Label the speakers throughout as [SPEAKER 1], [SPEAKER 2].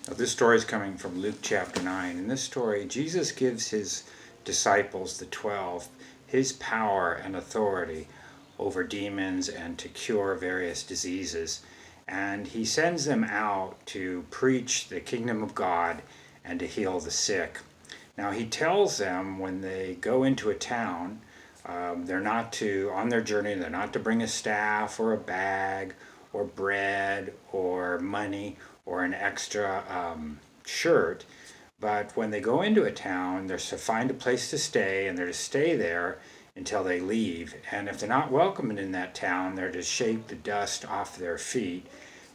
[SPEAKER 1] Now, this story is coming from Luke chapter 9. In this story, Jesus gives his disciples, the 12, his power and authority over demons and to cure various diseases. And he sends them out to preach the kingdom of God and to heal the sick. Now, he tells them when they go into a town, they're not to, on their journey, they're not to bring a staff or a bag or bread or money or an extra shirt. But when they go into a town, they're to find a place to stay and they're to stay there until they leave. And if they're not welcomed in that town, they're to shake the dust off their feet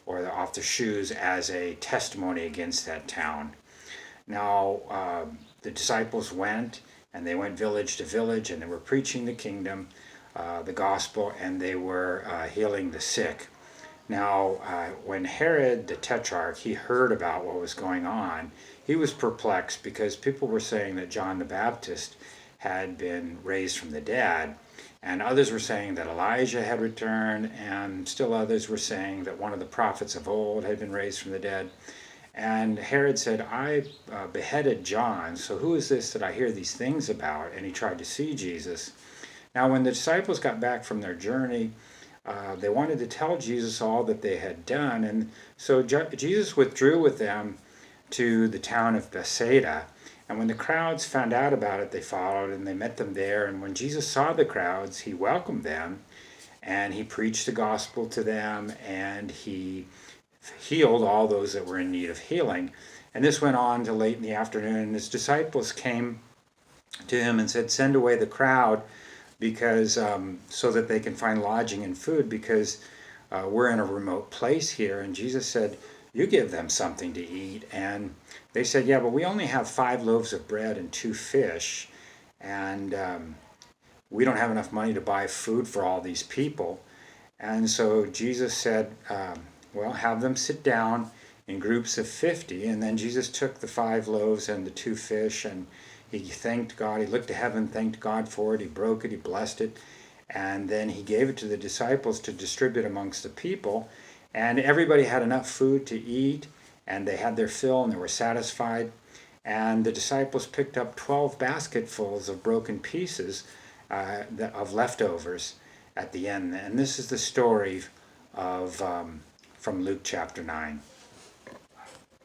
[SPEAKER 1] or off their shoes as a testimony against that town. Now, the disciples went and they went village to village and they were preaching the kingdom, the gospel, and they were healing the sick. Now, when Herod the Tetrarch, he heard about what was going on, he was perplexed because people were saying that John the Baptist had been raised from the dead, and others were saying that Elijah had returned, and still others were saying that one of the prophets of old had been raised from the dead. And Herod said, I beheaded John, so who is this that I hear these things about? And he tried to see Jesus. Now, when the disciples got back from their journey, they wanted to tell Jesus all that they had done. And so Jesus withdrew with them to the town of Bethsaida. And when the crowds found out about it, they followed and they met them there. And when Jesus saw the crowds, he welcomed them and he preached the gospel to them and he healed all those that were in need of healing. And this went on till late in the afternoon. And his disciples came to him and said, send away the crowd because so that they can find lodging and food because we're in a remote place here. And Jesus said, you give them something to eat. And they said, yeah, but we only have 5 loaves of bread and 2 fish. And we don't have enough money to buy food for all these people. And so Jesus said, well, have them sit down in groups of 50. And then Jesus took the 5 loaves and the 2 fish and he thanked God. He looked to heaven, thanked God for it. He broke it, he blessed it. And then he gave it to the disciples to distribute amongst the people. And everybody had enough food to eat. And they had their fill and they were satisfied. And the disciples picked up 12 basketfuls of broken pieces of leftovers at the end. And this is the story of from Luke chapter 9.